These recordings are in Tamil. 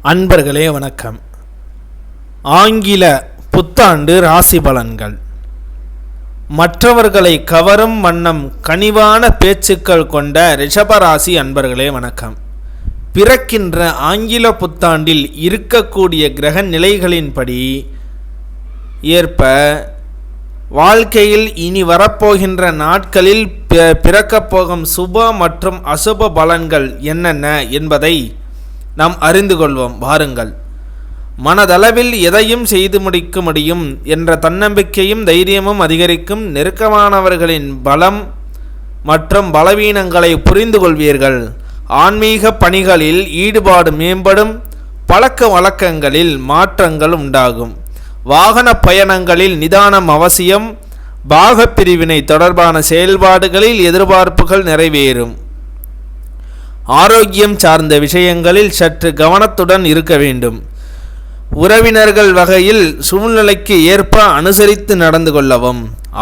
அன்பர்களே வணக்கம். ஆங்கில புத்தாண்டு ராசி பலன்கள். மற்றவர்களை கவரும் வண்ணம் கனிவான பேச்சுக்கள் கொண்ட ரிஷபராசி அன்பர்களே வணக்கம். பிறக்கின்ற ஆங்கில புத்தாண்டில் இருக்கக்கூடிய கிரக நிலைகளின்படி ஏற்ப வாழ்க்கையில் இனி வரப்போகின்ற நாட்களில் பிறக்கப் போகும் சுப மற்றும் அசுப பலன்கள் என்னென்ன என்பதை நாம் அறிந்து கொள்வோம். வாருங்கள். மனதளவில் எதையும் செய்து முடிக்க முடியும் என்ற தன்னம்பிக்கையும் தைரியமும் அதிகரிக்கும். நெருக்கமானவர்களின் பலம் மற்றும் பலவீனங்களை புரிந்து கொள்வீர்கள். ஆன்மீக பணிகளில் ஈடுபாடு மேம்படும். பழக்க வழக்கங்களில் மாற்றங்கள் உண்டாகும். வாகன பயணங்களில் நிதானம் அவசியம். பாகப்பிரிவினை தொடர்பான செயல்பாடுகளில் எதிர்பார்ப்புகள் நிறைவேறும். ஆரோக்கியம் சார்ந்த விஷயங்களில் சற்று கவனத்துடன் இருக்க வேண்டும். உறவினர்கள் வகையில் சூழ்நிலைக்கு ஏற்ப அனுசரித்து நடந்து கொள்ளவும்.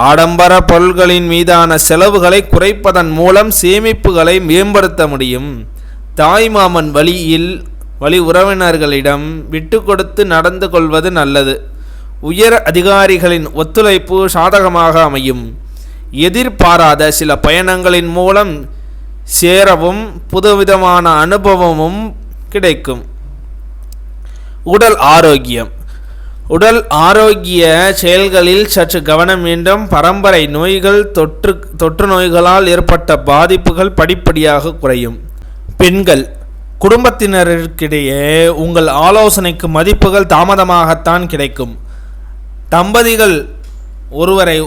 ஆடம்பர பொருட்களின் மீதான செலவுகளை குறைப்பதன் மூலம் சேமிப்புகளை மேம்படுத்த முடியும். தாய்மாமன் வழி உறவினர்களிடம் விட்டு கொடுத்து நடந்து கொள்வது நல்லது. உயர் அதிகாரிகளின் ஒத்துழைப்பு சாதகமாக அமையும். எதிர்பாராத சில பயணங்களின் மூலம் சேரவும் புதுவிதமான அனுபவமும் கிடைக்கும். உடல் ஆரோக்கியம். உடல் ஆரோக்கிய செயல்களில் சற்று கவனம் வேண்டும். பரம்பரை நோய்கள் தொற்று நோய்களால் ஏற்பட்ட பாதிப்புகள் படிப்படியாக குறையும். பெண்கள், குடும்பத்தினருக்கிடையே உங்கள் ஆலோசனைக்கு மதிப்புகள் தாமதமாகத்தான் கிடைக்கும். தம்பதிகள் ஒருவரை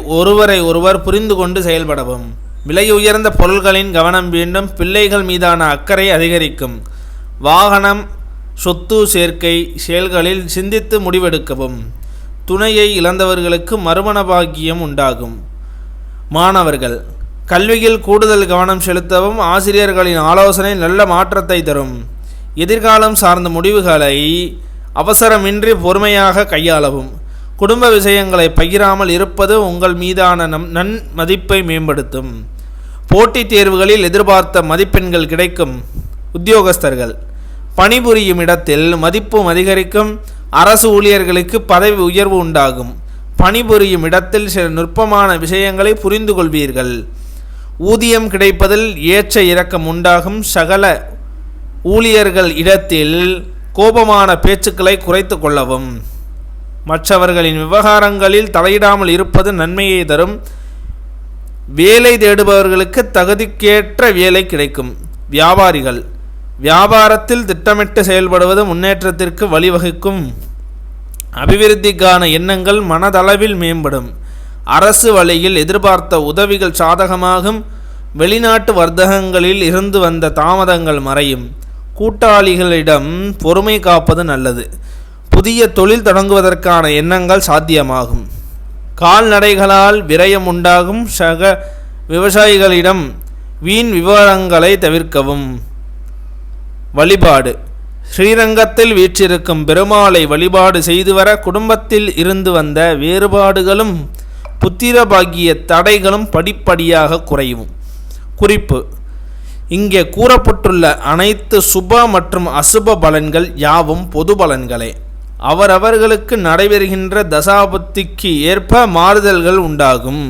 ஒருவர் புரிந்து கொண்டு செயல்படவும். விலை உயர்ந்த பொருள்களின் கவனம் வேண்டும். பிள்ளைகள் மீதான அக்கறை அதிகரிக்கும். வாகனம் சொத்து சேர்க்கை செயல்களில் சிந்தித்து முடிவெடுக்கவும். துணையை இழந்தவர்களுக்கு மறுமண பாக்கியம் உண்டாகும். மாணவர்கள், கல்வியில் கூடுதல் கவனம் செலுத்தவும். ஆசிரியர்களின் ஆலோசனை நல்ல மாற்றத்தை தரும். எதிர்காலம் சார்ந்த முடிவுகளை அவசரமின்றி பொறுமையாக கையாளவும். குடும்ப விஷயங்களை பகிராமல் இருப்பது உங்கள் மீதான நன்மதிப்பை மேம்படுத்தும். போட்டித் தேர்வுகளில் எதிர்பார்த்த மதிப்பெண்கள் கிடைக்கும். உத்தியோகஸ்தர்கள், பணிபுரியும் இடத்தில் மதிப்பும் அதிகரிக்கும். அரசு ஊழியர்களுக்கு பதவி உயர்வு உண்டாகும். பணிபுரியும் இடத்தில் சில நுட்பமான விஷயங்களை புரிந்து கொள்வீர்கள். ஊதியம் கிடைப்பதில் ஏற்ற இறக்கம் உண்டாகும். சகல ஊழியர்கள் இடத்தில் கோபமான பேச்சுக்களை குறைத்து கொள்ளவும். மற்றவர்களின் விவகாரங்களில் தலையிடாமல் இருப்பது நன்மையை தரும். வேலை தேடுபவர்களுக்கு தகுதிக்கேற்ற வேலை கிடைக்கும். வியாபாரிகள், வியாபாரத்தில் திட்டமிட்டு செயல்படுவது முன்னேற்றத்திற்கு வழிவகுக்கும். அபிவிருத்திக்கான எண்ணங்கள் மனதளவில் மேம்படும். அரசு வழியில் எதிர்பார்த்த உதவிகள் சாதகமாகும். வெளிநாட்டு வர்த்தகங்களில் இருந்து வந்த தாமதங்கள் மறையும். கூட்டாளிகளிடம் பொறுமை காப்பது நல்லது. புதிய தொழில் தொடங்குவதற்கான எண்ணங்கள் சாத்தியமாகும். கால்நடைகளால் விரயம் உண்டாகும். சக விவசாயிகளிடம் வீண் விவரங்களை தவிர்க்கவும். வழிபாடு. ஸ்ரீரங்கத்தில் வீற்றிருக்கும் பெருமாளை வழிபாடு செய்து வர. குடும்பத்தில் இருந்து வந்த வேறுபாடுகளும் புத்திர பாக்கிய தடைகளும் படிப்படியாக குறையும். குறிப்பு: இங்கே கூறப்பட்டுள்ள அனைத்து சுப மற்றும் அசுப பலன்கள் யாவும் பொது பலன்களே. அவரவர்களுக்கு நடைபெறுகின்ற தசாபுத்திக்கு ஏற்ப மாறுதல்கள் உண்டாகும்.